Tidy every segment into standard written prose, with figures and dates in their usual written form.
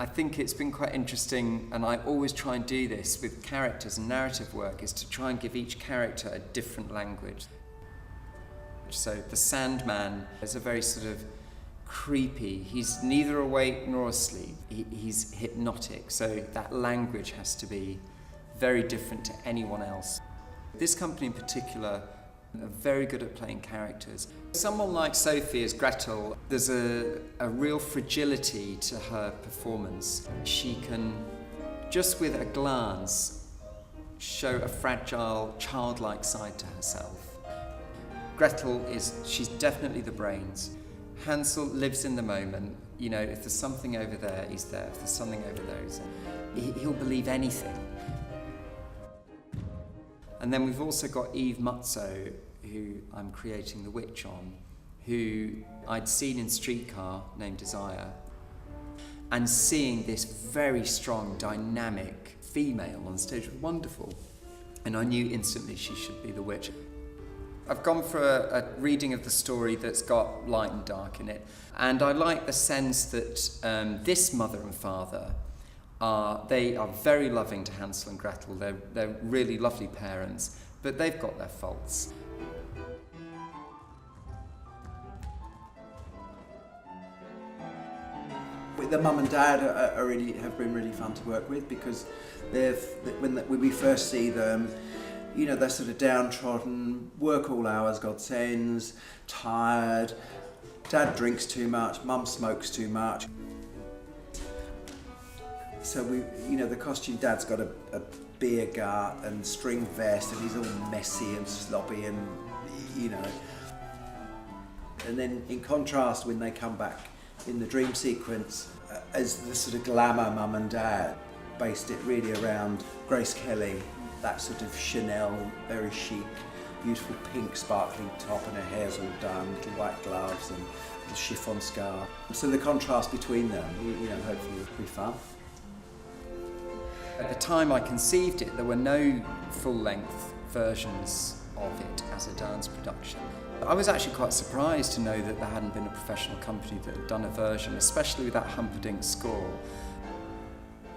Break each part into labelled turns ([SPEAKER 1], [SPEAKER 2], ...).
[SPEAKER 1] I think it's been quite interesting, and I always try and do this with characters and narrative work, is to try and give each character a different language. So the Sandman is a very sort of creepy, he's neither awake nor asleep, he's hypnotic, so that language has to be very different to anyone else. This company in particular are very good at playing characters. Someone like Sophie as Gretel, there's a real fragility to her performance. She can, just with a glance, show a fragile, childlike side to herself. Gretel she's definitely the brains. Hansel lives in the moment. You know, if there's something over there, he's there. If there's something over there, he's there. He'll believe anything. And then we've also got Eve Mutzo, who I'm creating the witch on, who I'd seen in Streetcar, named Desire, and seeing this very strong, dynamic female on stage was wonderful. And I knew instantly she should be the witch. I've gone for a reading of the story that's got light and dark in it. And I like the sense that this mother and father they are very loving to Hansel and Gretel. They're really lovely parents, but they've got their faults.
[SPEAKER 2] The mum and dad have been really fun to work with, because when we first see them, you know, they're sort of downtrodden, work all hours, God sends, tired. Dad drinks too much, mum smokes too much. So the costume, Dad's got a beer gut and string vest, and he's all messy and sloppy, and and then in contrast, when they come back in the dream sequence, as the sort of glamour mum and dad, based it really around Grace Kelly, that sort of Chanel, very chic, beautiful pink sparkling top, and her hair's all done, little white gloves and the chiffon scarf. So the contrast between them, hopefully will be fun.
[SPEAKER 1] At the time I conceived it, there were no full-length versions of it as a dance production. I was actually quite surprised to know that there hadn't been a professional company that had done a version, especially with that Humperdinck score.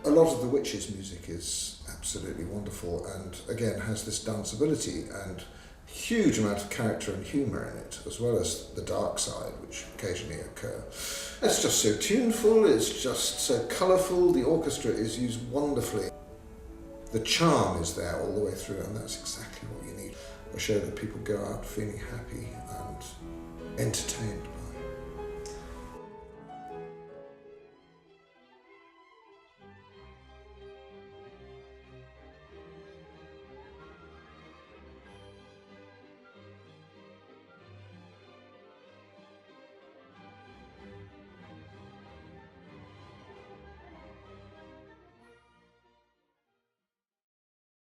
[SPEAKER 3] A lot of the Witches' music is absolutely wonderful, and again has this danceability and huge amount of character and humour in it, as well as the dark side, which occasionally occur. It's just so tuneful, it's just so colourful, the orchestra is used wonderfully. The charm is there all the way through, and that's exactly what you need. A show that people go out feeling happy and entertained by.